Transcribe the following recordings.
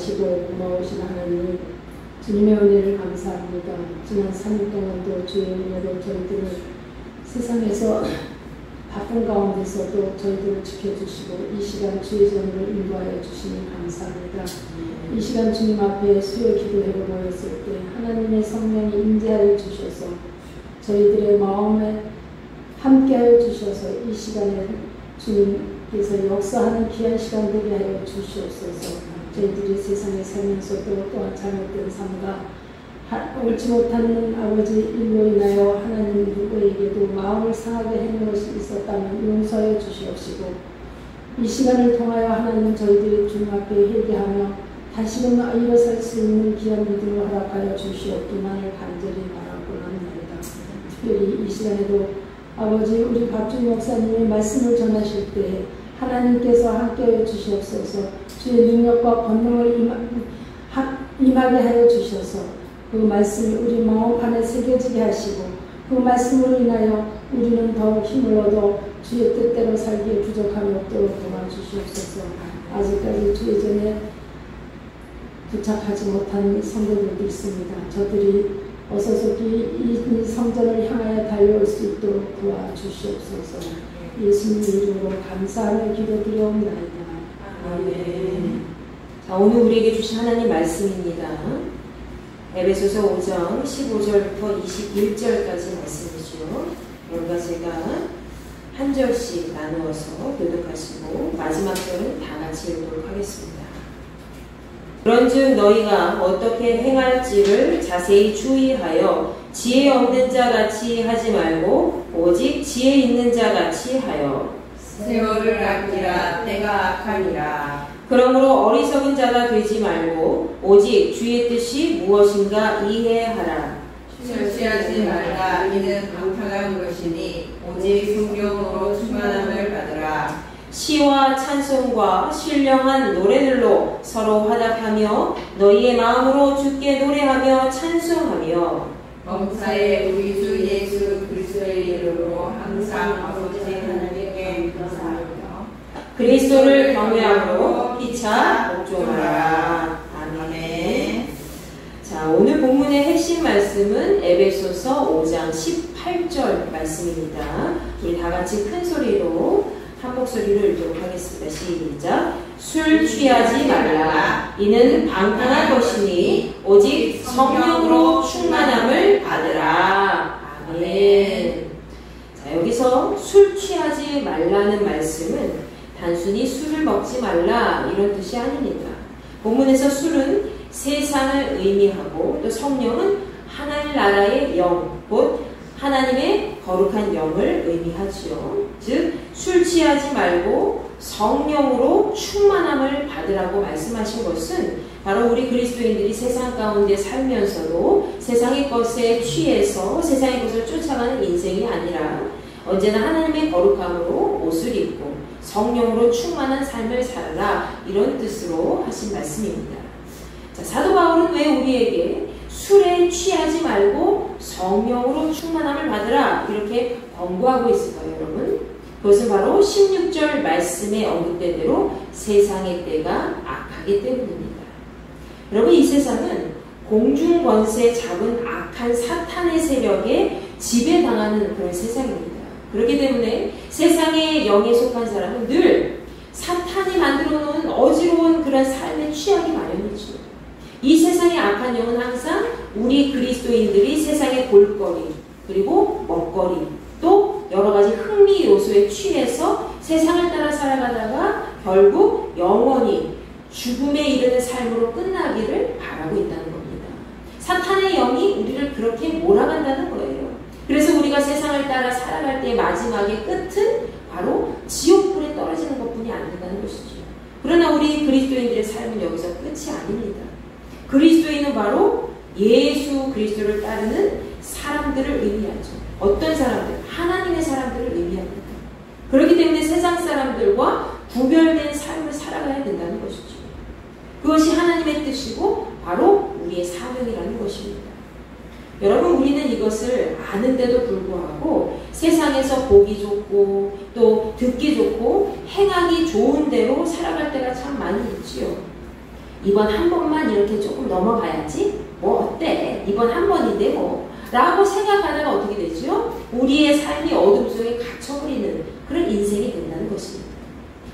선하시고 고마우신 하나님, 주님의 은혜를 감사합니다. 지난 3일 동안도 주의 은혜로 저희들을 세상에서 바쁜 가운데서도 저희들을 지켜주시고 이 시간 주의 전으로 인도하여 주시니 감사합니다. 이 시간 주님 앞에 수요 기도회로 모였을 때 하나님의 성령이 임재하여 주셔서 저희들의 마음에 함께하여 주셔서 이 시간에 주님께서 역사하는 귀한 시간 되게 하여 주시옵소서. 저희들이 세상에 살면서도 또한 잘못된 삶과 옳지 못하는 아버지 일로 인하여 하나님 누구에게도 마음을 상하게 해놓은 것이 있었다면 용서해 주시옵시고 이 시간을 통하여 하나님 저희들이 주님 앞에 회개하며 다시금 일어설 수 있는 귀한 믿음을 허락하여 주시옵기만을 간절히 바라고 합니다. 특별히 이 시간에도 아버지 우리 박준 목사님의 말씀을 전하실 때 하나님께서 함께하여 주시옵소서. 주의 능력과 권능을 임하게 하여 주셔서 그 말씀이 우리 마음 안에 새겨지게 하시고 그 말씀으로 인하여 우리는 더욱 힘을 얻어 주의 뜻대로 살기에 부족함이 없도록 도와주시옵소서. 아직까지 주의 전에 도착하지 못한 성도들도 있습니다. 저들이 어서 속히 이 성전을 향하여 달려올 수 있도록 도와주시옵소서. 예수님 이름으로 감사하며 기도드리옵나이다. 아멘. 자, 오늘 우리에게 주신 하나님 말씀입니다. 에베소서 5장 15절부터 21절까지 말씀이죠. 여러분과 제가 한 절씩 나누어서 교독하시고 마지막 절은 다 같이 읽도록 하겠습니다. 그런즉 너희가 어떻게 행할지를 자세히 주의하여 지혜 없는 자 같이 하지 말고 오직 지혜 있는 자 같이 하여 세월을 아끼라 때가 악하니라. 그러므로 어리석은 자가 되지 말고 오직 주의 뜻이 무엇인가 이해하라. 절제하지 말라. 이는 방탕한 것이니 오직 성령으로 충만함을 받으라. 시와 찬송과 신령한 노래들로 서로 화답하며 너희의 마음으로 주께 노래하며 찬송하며 범사에 우리 주 예수 그리스도의 이름으로 항상 아버지 하나님께 감사하며 그리스도를 경외함으로 피차 복종하라. 아멘. 자, 오늘 본문의 핵심 말씀은 에베소서 5장 18절 말씀입니다. 우리 다 같이 큰 소리로 한 목소리로 읽도록 하겠습니다. 시작. 술 취하지 말라. 이는 방탕한 것이니 오직 성령으로 충만함을 받으라. 아멘. 자, 여기서 술 취하지 말라는 말씀은 단순히 술을 먹지 말라 이런 뜻이 아닙니다. 본문에서 술은 세상을 의미하고 또 성령은 하나님 나라의 영, 곧 하나님의 거룩한 영을 의미하지요. 즉 술 취하지 말고 성령으로 충만함을 받으라고 말씀하신 것은 바로 우리 그리스도인들이 세상 가운데 살면서도 세상의 것에 취해서 세상의 것을 쫓아가는 인생이 아니라 언제나 하나님의 거룩함으로 옷을 입고 성령으로 충만한 삶을 살아라 이런 뜻으로 하신 말씀입니다. 자, 사도 바울은 왜 우리에게 술에 취하지 말고 성령으로 충만함을 받으라 이렇게 권고하고 있을까요, 여러분? 그것은 바로 16절 말씀에 언급된 대로 세상의 때가 악하기 때문입니다. 여러분, 이 세상은 공중 권세 잡은 악한 사탄의 세력에 지배당하는 그런 세상입니다. 그렇기 때문에 세상의 영에 속한 사람은 늘 사탄이 만들어 놓은 어지러운 그런 삶에 취하기 마련이죠. 이 세상의 악한 영은 항상 우리 그리스도인들이 세상의 볼거리 그리고 먹거리 또 여러 가지 흥미 요소에 취해서 세상을 따라 살아가다가 결국 영원히 죽음에 이르는 삶으로 끝나기를 바라고 있다는 겁니다. 사탄의 영이 우리를 그렇게 몰아간다는 거예요. 그래서 우리가 세상을 따라 살아갈 때의 마지막의 끝은 바로 지옥불에 떨어지는 것뿐이 안 된다는 것이죠. 그러나 우리 그리스도인들의 삶은 여기서 끝이 아닙니다. 그리스도인은 바로 예수 그리스도를 따르는 사람들을 의미하죠. 어떤 사람들? 하나님의 사람들을 의미합니다. 그렇기 때문에 세상 사람들과 구별된 삶을 살아가야 된다는 것이죠. 그것이 하나님의 뜻이고 바로 우리의 사명이라는 것입니다. 여러분, 우리는 이것을 아는데도 불구하고 세상에서 보기 좋고 또 듣기 좋고 행하기 좋은 대로 살아갈 때가 참 많이 있지요. 이번 한 번만 이렇게 조금 넘어가야지 뭐 어때? 이번 한 번인데 뭐 라고 생각하다가 어떻게 되죠? 우리의 삶이 어둠 속에 갇혀버리는 그런 인생이 된다는 것입니다.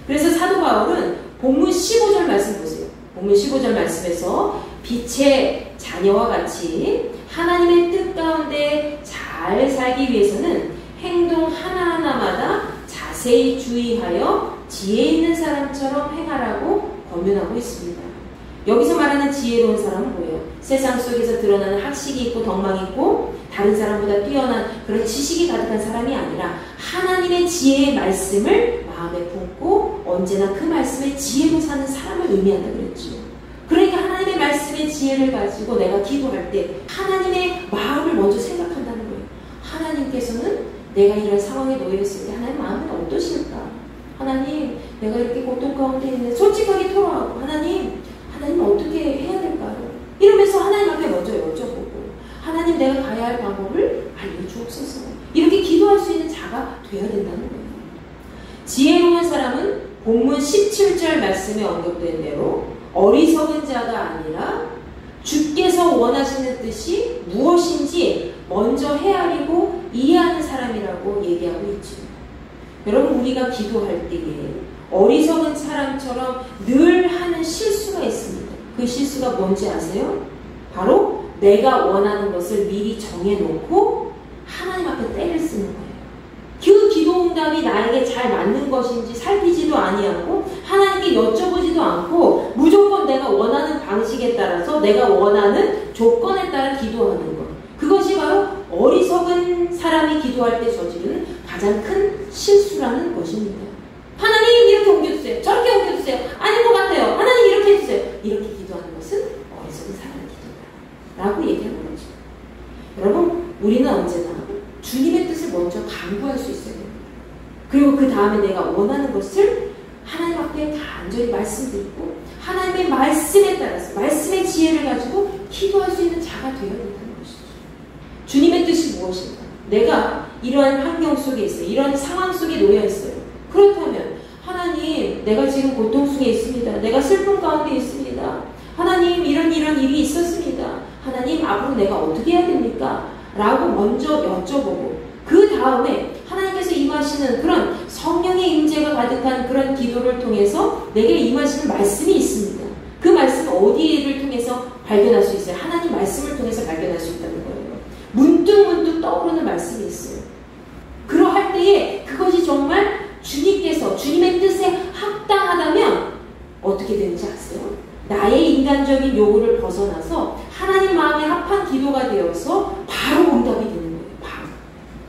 그래서 사도 바울은 본문 15절 말씀 보세요. 본문 15절 말씀에서 빛의 자녀와 같이 하나님의 뜻 가운데 잘 살기 위해서는 행동 하나하나마다 자세히 주의하여 지혜 있는 사람처럼 행하라고 권면하고 있습니다. 여기서 말하는 지혜로운 사람은 뭐예요? 세상 속에서 드러나는 학식이 있고 덕망이 있고 다른 사람보다 뛰어난 그런 지식이 가득한 사람이 아니라 하나님의 지혜의 말씀을 마음에 품고 언제나 그 말씀의 지혜로 사는 사람을 의미한다고 그랬죠. 그러니까 하나님의 말씀의 지혜를 가지고 내가 기도할 때 하나님의 마음을 먼저 생각한다는 거예요. 하나님께서는 내가 이런 상황에 놓여있을 때 하나님 마음은 어떠실까? 하나님, 내가 이렇게 고통 가운데 있는데 솔직하게 토로하고 하나님 어떻게 해야 될까요? 이러면서 하나님 앞에 먼저 여쭤보고 하나님 내가 가야 할 방법을 알려주옵소서. 이렇게 기도할 수 있는 자가 되어야 된다는 거예요. 지혜로운 사람은 본문 17절 말씀에 언급된 대로 어리석은 자가 아니라 주께서 원하시는 뜻이 무엇인지 먼저 헤아리고 이해하는 사람이라고 얘기하고 있죠. 여러분, 우리가 기도할 때에 어리석은 사람처럼 늘 하는 실수가 있습니다. 그 실수가 뭔지 아세요? 바로 내가 원하는 것을 미리 정해놓고 하나님 앞에 때를 쓰는 거예요. 그 기도응답이 나에게 잘 맞는 것인지 살피지도 아니하고 하나님께 여쭤보지도 않고 무조건 내가 원하는 방식에 따라서 내가 원하는 조건에 따라 기도하는 것. 그것이 바로 어리석은 사람이 기도할 때 저지르는 가장 큰 실수라는 것입니다. 하나님 이렇게 옮겨주세요. 저렇게 옮겨주세요. 아닌 것 같아요. 하나님 이렇게 해주세요. 이렇게 기도하는 것은 어리석은 사람의 기도다 라고 얘기하는 거죠. 여러분, 우리는 언제나 주님의 뜻을 먼저 간구할 수 있어야 됩니다. 그리고 그 다음에 내가 원하는 것을 하나님 앞에 간절히 말씀드리고 하나님의 말씀에 따라서 말씀의 지혜를 가지고 기도할 수 있는 자가 되어야 된다는 것이죠. 주님의 뜻이 무엇인가? 내가 이러한 환경 속에 있어요. 이런 상황 속에 놓여 있어요. 그렇다면 하나님, 내가 지금 고통 속에 있습니다. 내가 슬픔 가운데 있습니다. 하나님, 이런 일이 있었습니다. 하나님, 앞으로 내가 어떻게 해야 됩니까? 라고 먼저 여쭤보고 그 다음에 하나님께서 임하시는 그런 성령의 임재가 가득한 그런 기도를 통해서 내게 임하시는 말씀이 있습니다. 그 말씀 어디를 통해서 발견할 수 있어요? 하나님 말씀을 통해서 발견할 수 있다는 거예요. 문득문득 떠오르는 말씀이 있어요. 그러할 때에 그것이 정말 주님께서 주님의 뜻에 합당하다면 어떻게 되는지 아세요? 나의 인간적인 요구를 벗어나서 하나님 마음에 합한 기도가 되어서 바로 응답이 되는 거예요.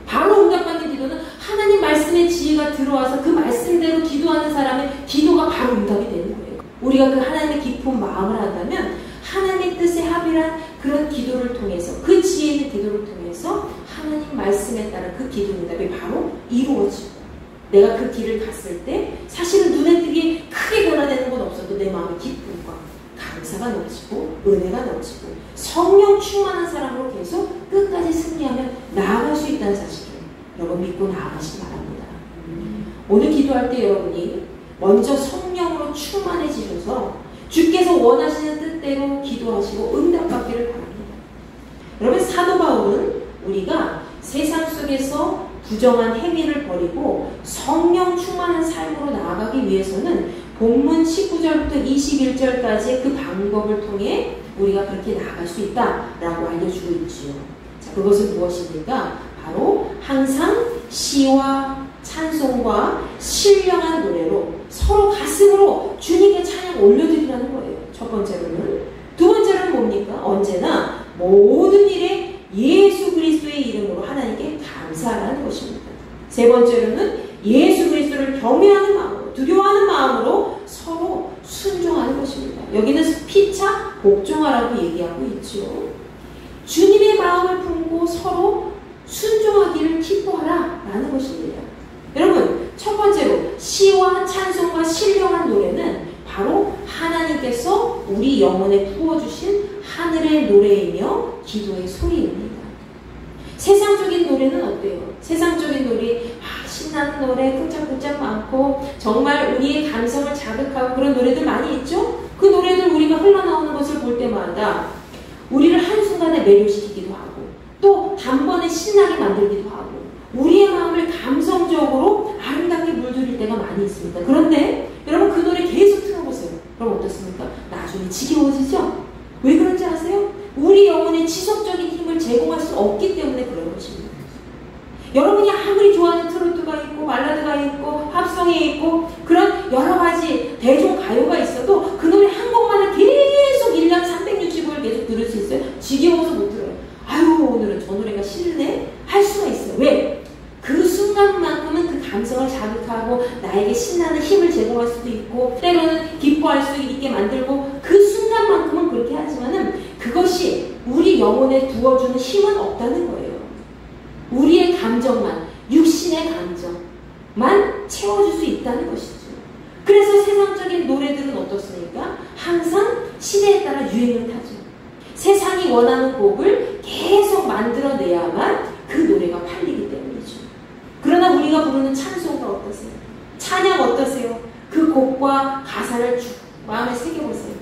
바로 응답받는 기도는 하나님 말씀의 지혜가 들어와서 그 말씀대로 기도하는 사람의 기도가 바로 응답이 되는 거예요. 우리가 그 하나님의 깊은 마음을 한다면 하나님의 뜻에 합의한 그런 기도를 통해서 그 지혜 있는 기도를 통해서 하나님 말씀에 따라 그 기도 응답이 바로 이루어지고 내가 그 길을 갔을 때 사실은 눈에 띄게 크게 변화되는 건 없어도 내 마음의 기쁨과 감사가 넘치고 은혜가 넘치고 성령 충만한 사람으로 계속 끝까지 승리하며 나아갈 수 있다는 사실을 여러분 믿고 나아가시기 바랍니다. 오늘 기도할 때 여러분이 먼저 성령으로 충만해지셔서 주께서 원하시는 뜻대로 기도하시고 응답받기를 바랍니다. 여러분, 사도 바울은 우리가 세상 속에서 부정한 행위를 버리고 성령 충만한 삶으로 나아가기 위해서는 본문 19절부터 21절까지의 그 방법을 통해 우리가 그렇게 나아갈 수 있다라고 알려주고 있지요. 자, 그것은 무엇입니까? 바로 항상 시와 찬송과 신령한 노래로 서로 가슴으로 주님께 찬양 올려드리라는 거예요. 첫 번째로는. 두 번째로는 뭡니까? 언제나 모든 일에 예수 그리스도의 이름으로 하나님께 감사하라는 것입니다. 세 번째로는 예수 그리스도를 경외하는 마음으로, 두려워하는 마음으로 서로 순종하는 것입니다. 여기는 피차 복종하라고 얘기하고 있죠. 주님의 마음을 품고 서로 순종하기를 기뻐하라 라는 것입니다. 여러분, 첫 번째로 시와 찬송과 신령한 노래는 바로 하나님께서 우리 영혼에 부어주신 하늘의 노래이며 기도의 소리입니다. 세상적인 노래는 어때요? 세상적인 노래, 신나는 노래, 쿵짝쿵짝 많고 정말 우리의 감성을 자극하고 그런 노래들 많이 있죠? 그 노래들 노래들 우리가 흘러나오는 것을 볼 때마다 우리를 한순간에 매료시키기도 하고 또 단번에 신나게 만들기도 하고 우리의 마음을 감성적으로 아름답게 물들일 때가 많이 있습니다. 그런데 여러분 그 노래 계속 틀어보세요. 그럼 어떻습니까? 나중에 지겨워지죠? 왜 그런지 아세요? 우리 영혼에 지속적인 힘을 제공할 수 없기 때문에 그런 것입니다. 여러분이 아무리 좋아하는 트로트가 있고 발라드가 있고 팝송이 있고 그런 여러 가지 대중가요가 있어도 그 노래 한 곡만을 계속 1년 365일 계속 들을 수 있어요? 지겨워서 못 들어요. 아유 오늘은 저 노래가 싫네? 할 수가 있어요. 왜? 그 순간만큼은 그 감성을 자극하고 나에게 신나는 힘을 제공할 수도 있고 때로는 기뻐할 수 있게 만들고 그 순간만큼은 그렇게 하지만은 그것이 우리 영혼에 부어주는 힘은 없다는 거예요. 우리의 감정만, 육신의 감정만 채워줄 수 있다는 것이죠. 그래서 세상적인 노래들은 어떻습니까? 항상 시대에 따라 유행을 타죠. 세상이 원하는 곡을 계속 만들어내야만 그 노래가 팔리기 때문이죠. 그러나 우리가 부르는 찬송가 어떠세요? 찬양 어떠세요? 그 곡과 가사를 쭉 마음에 새겨보세요.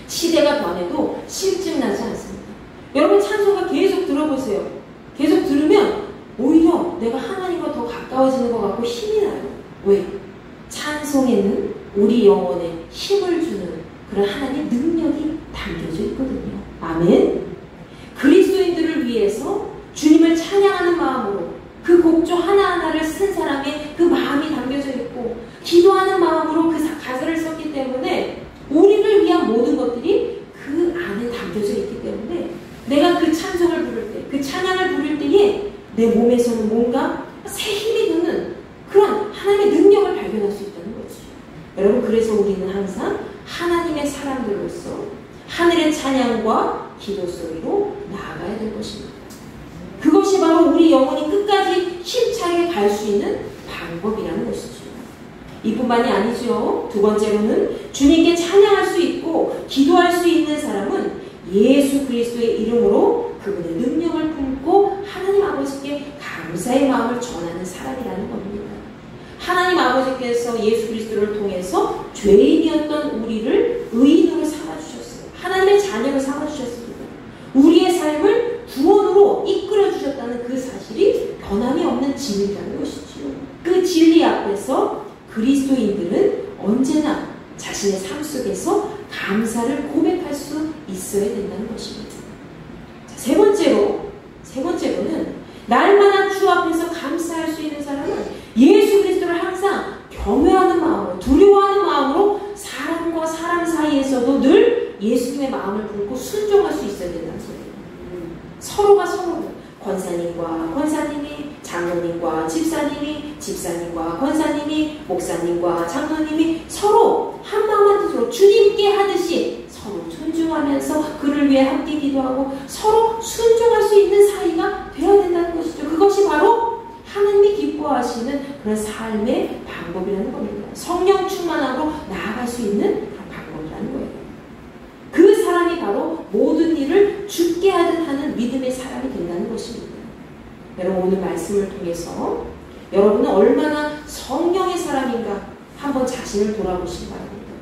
시대가 변해도 실증나지 않습니다. 여러분 찬송가 계속 들어보세요. 계속 들으면 오히려 내가 하나님과 더 가까워지는 것 같고 힘이 나요. 왜? 찬송에는 우리 영혼에 힘을 주는 그런 하나님의 능력이 담겨져 있거든요. 아멘. 그리스도인들을 위해서 주님을 찬양하는 마음으로 그 곡조 하나하나를 쓴 사람의 그 마음이 담겨져 있고 기도하는 마음으로 그 가사를 썼기 때문에 우리를 위한 모든 것들이 그 안에 담겨져 있기 때문에 내가 그 찬송을 부를 때, 그 찬양을 부를 때에 내 몸에서는 뭔가 새 힘이 드는 그런 하나님의 능력을 발견할 수 있다는 거죠. 여러분 그래서 우리는 항상 하나님의 사람들로서 하늘의 찬양과 기도 소리로 나아가야 될 것입니다. 그것이 바로 우리 영혼이 끝까지 힘차게 갈 수 있는 방법이라는 것이죠. 이뿐만이 아니죠. 두 번째로는 주님께 찬양할 수 있고 기도할 수 있는 사람은 예수 그리스도의 이름으로 그분의 능력을 품고 하나님 아버지께 감사의 마음을 전하는 사람이라는 겁니다. 하나님 아버지께서 예수 그리스도를 통해서 죄인이었던 우리를 의인으로 삼아주셨어요. 하나님의 자녀로 삼아주셨습니다. 우리의 삶을 구원으로 이끌어주셨다는 그 사실이 변함이 없는 진리라는 것이죠. 그 진리 앞에서 그리스도인들은 언제나 자신의 삶 속에서 감사를 고백할 수 있어야 된다는 것입니다. 자, 세 번째로는 날마다 주 앞에서 감사할 수 있는 사람은 예수 그리스도를 항상 경외하는 마음으로 두려워하는 마음으로 사람과 사람 사이에서도 늘 예수님의 마음을 품고 순종할 수 있어야 된다는 소리예요. 서로가 서로를 권사님과 권사님이, 장로님과 집사님이, 집사님과 권사님이, 목사님과 장로님이 서로 한 마음 한 뜻으로 주님께 하듯이 서로 존중하면서 그를 위해 함께 기도하고 서로 순종할 수 있는 사이가 되어야 된다는 것이죠. 그것이 바로 하나님이 기뻐하시는 그런 삶의 방법이라는 겁니다. 성령 충만함으로 나아갈 수 있는 그런 방법이라는 거예요. 그 사람이 바로 모든 일을 주께 하듯 하는 믿음의 사람이 된다는 것입니다. 여러분 오늘 말씀을 통해서 여러분은 얼마나 성령의 사람인가 한번 자신을 돌아보시기 바랍니다.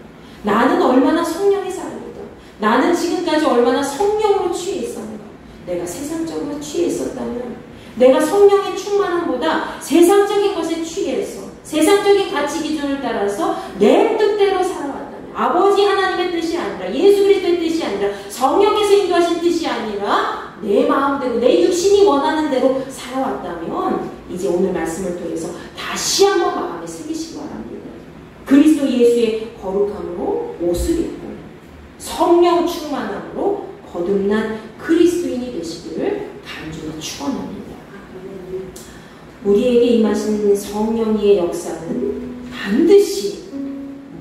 나는 얼마나 성령의 사람인가? 나는 지금까지 얼마나 성령으로 취해 있었는가? 내가 세상적으로 취해 있었다면 내가 성령의 충만함보다 세상적인 것에 취해서 세상적인 가치 기준을 따라서 내 뜻대로 살아왔다면 아버지 하나님의 뜻이 아니라 예수 그리스도의 뜻이 아니라 성령께서 인도하신 뜻이 아니라 내 마음대로 내 육신이 원하는 대로 살아왔다면 이제 오늘 말씀을 통해서 다시 한번 마음에 새기시기 바랍니다. 그리스도 예수의 거룩함으로 옷을 입고 성령 충만함으로 거듭난 그리스도인이 되시기를 간절히 축원합니다. 우리에게 임하신 성령의 역사는 반드시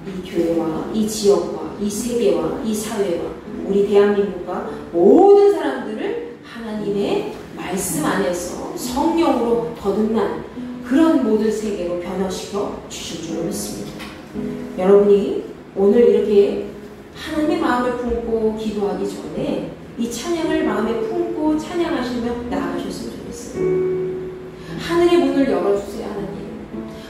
이 교회와 이 지역과 이 세계와 이 사회와 우리 대한민국과 모든 사람들을 하나님의 말씀 안에서 성령으로 거듭난 그런 모든 세계로 변화시켜 주실 줄 믿습니다. 여러분이 오늘 이렇게 하나님의 마음을 품고 기도하기 전에 이 찬양을 마음에 품고 찬양하시며 나아가셨으면 좋겠어요. 하늘의 문을 열어주세요.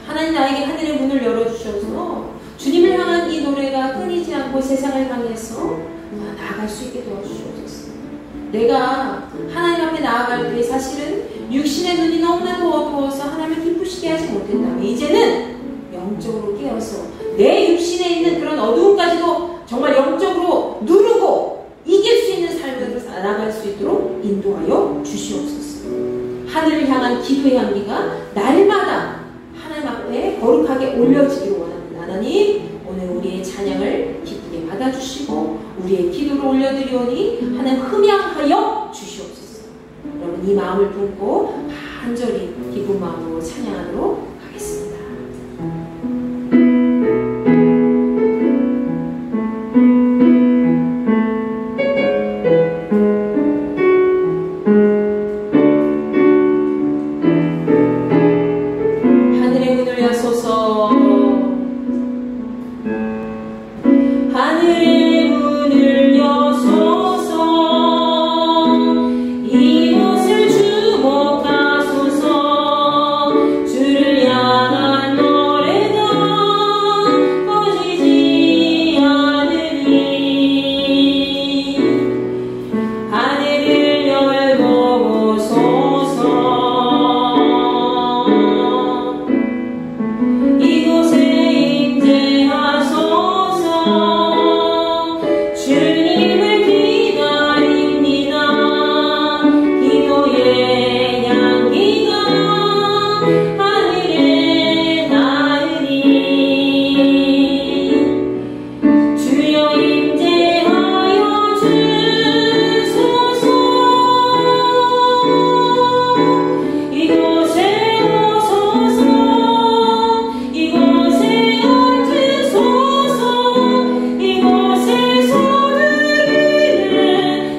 하나님 나에게 하늘의 문을 열어주셔서 주님을 향한 이 노래가 끊이지 않고 세상을 향해서 나아갈 수 있게 도와주시옵소서. 내가 하나님 앞에 나아갈 때 사실은 육신의 눈이 너무나도 어두워서 하나님을 기쁘시게 하지 못했다면 이제는 영적으로 깨어서 내 육신에 있는 그런 어두움까지도 정말 영적으로 누르고 이길 수 있는 삶으로 나아갈 수 있도록 인도하여 주시옵소서. 하늘을 향한 기도의 향기가 날마다 하나님 앞에 거룩하게 올려지기를 원합니다. 하나님, 오늘 우리의 찬양을 기쁘게 받아주시고 우리의 기도를 올려드리오니 하나님 흠양하여 주시옵소서. 여러분 이 마음을 품고 간절히 기쁜 마음으로 찬양하도록 하겠습니다. 하늘의 문을 여소서, 하늘의 문을 여소서, 이곳을 주목하소서. 주를 향한 노래가 꺼지지 않으니 하늘을 열고 보소서. 이곳에 임재하소서. 주님을 기다립니다. 기도의 향기가 하늘에 나으니 주여 임재하여 주소서. 이곳에 오소서. 이곳에 앉으소서. 이곳에서 드리는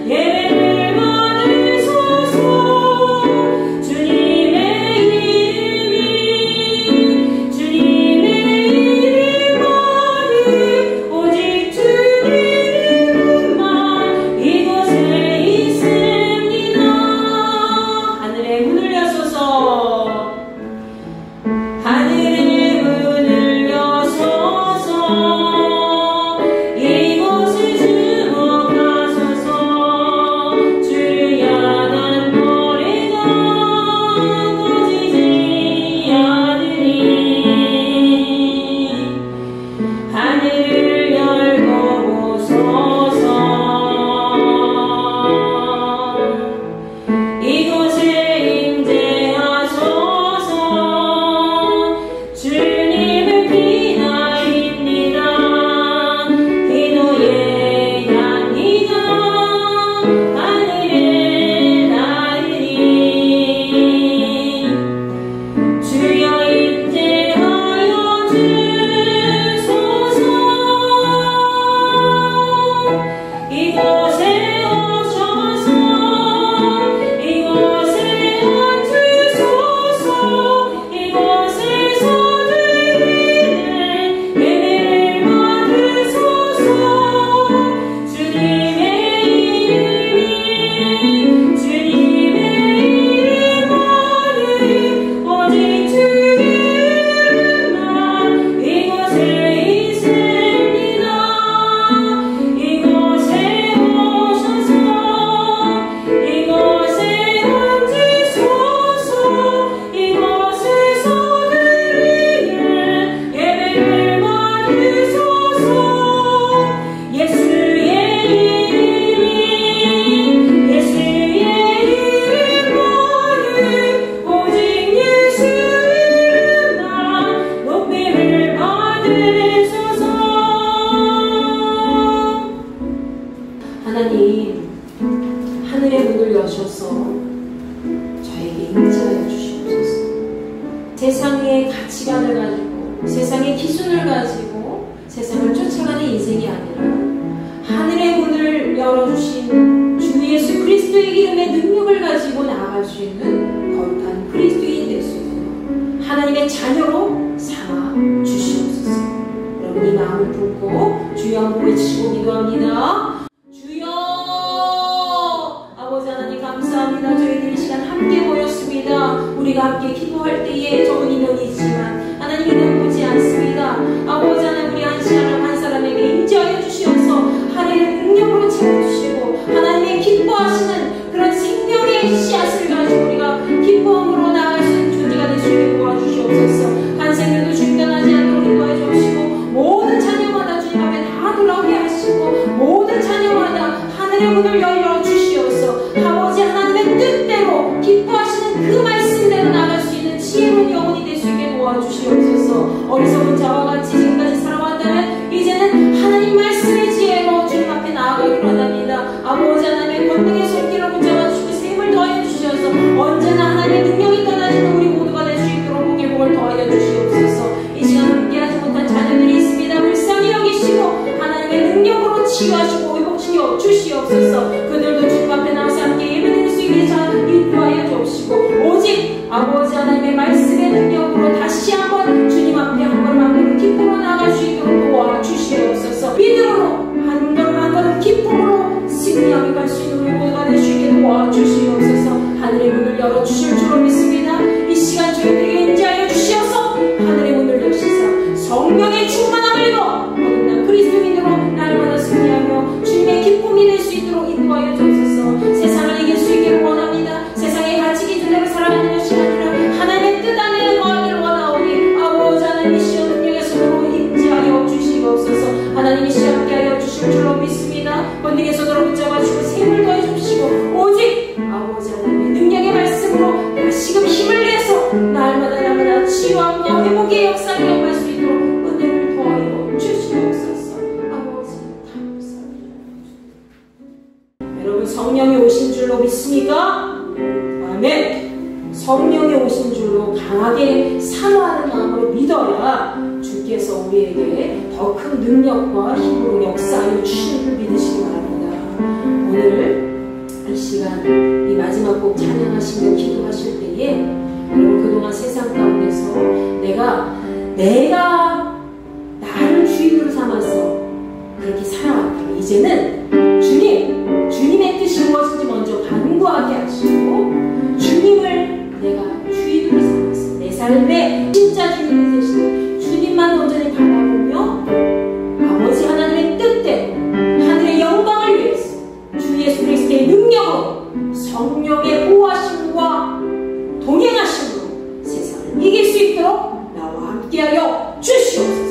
예배를 받으소서. 주님의 이름만이 오직 주님 이름만 이곳에 있습니다. 하늘의 문을 여소서. 하늘의 문을 여소서. 이곳을 주목하소서. 주를 향한 노래가 꺼지지 않으니 하늘을 열고 보소서. 이곳에 임재하소서. 주님을 기다립니다. 기도의 향기가 하늘에 나으니 주여 임재하여 주소서. 이곳에 오셔서 이곳에 앉으소서. 이곳에서 드리는 예배를 받으소서. 주님의 이름만이 오직 주님 이름만 이곳에 있습니다. 이곳에 오셔서 이곳에 앉으소서. 이곳에서 드리는 예배를 받으소서. 예수의 이름만이 오직 예수 이름만 높임을 받으소서. 하나님, 하늘의 문을 여셔서 저에게 임재하여 주시옵소서. 세상의 가치관을 가지고 세상의 기준을 가지고 세상을 쫓아가는 인생이 아니라 하늘의 문을 열어주신 주 예수 그리스도의 이름의 능력을 가지고 나아갈 수 있는 거룩한 그리스도인이 될 수 있는 하나님의 자녀로 삼아 주시옵소서. 여러분 이 마음을 품고 주여 한번 외치고 기도합니다. 주여! 아버지 하나님 감사합니다. 저희들이 이 시간 함께 모였습니다. 우리가 함께 기도할 때에 적은 인원이지만 하나님 인원 보지 않습니다. 아버지 하나님 우리 한 시간을 한 사람이 없이고 오직 아버지 하나님의 말씀의 능력으로 다시 한번 주님 앞에 한 걸음 한 걸음 기쁨으로 나아갈 수 있도록 도와주시옵소서. 믿음으로 한 걸음 한 걸음 기쁨으로 승리하며 갈 수 있는 우리 모두가 될 수 있게 도와주시옵소서. 하늘의 문을 열어주실 줄로 믿습니다. 이 시간 저희들에게 인자하여 주시옵소서. 하늘의 문을 여시사 성령의 충만함을 입어 거듭난 그리스도인으로 날마다 승리하며 주님의 기쁨이 될 수 있도록 인도하여 주옵소서. 세상을 이길 수 있기를 원합니다. 세상의 가치 기준대로 살아가는 것이 아니라 하나님의 뜻 안에 거하기를 원하오니 아버지 하나님의 시험 능력의 손으로 임재하여 주시옵소서. 하나님의 시험 함께하여 주실 줄로 믿습니다. 번능의 손으로 붙잡아주시고 샘을 더해 주시고 오직 아버지 하나님의 능력의 말씀으로 다시금 힘을 내서 날마다 치유함과 회복의 역사를 경험할 수 있도록 은혜를 더하여 주시옵소서. 아버지 감사합니다. 여러분 성령이 오신 줄로 믿습니까? 아멘. 성령이 오신 줄로 강하게 사모하는 마음으로 믿어야 주께서 우리에게 더 큰 능력과 힘으로 역사하여 주시는 줄 믿으시기 바랍니다. 오늘 이 시간 이 마지막 곡 찬양하시며 기도하실 때에 여러분 그동안 세상 가운데서 내가 나를 주인으로 삼아서 그렇게 살아왔다면 이제는 주님의 뜻이 무엇인지 먼저 간구하게 하시고 주님을 내가 주인으로 삼아서 내 삶에 진짜 주인이 되시는 주님만 온전히 바라보며 아버지 하나님의 뜻대로 하늘의 영광을 위해서 주 예수 그리스도의 능력으로 성령의 보호하심과 동행하심으로 세상을 이길 수 있도록 나와 함께하여 주시옵소서.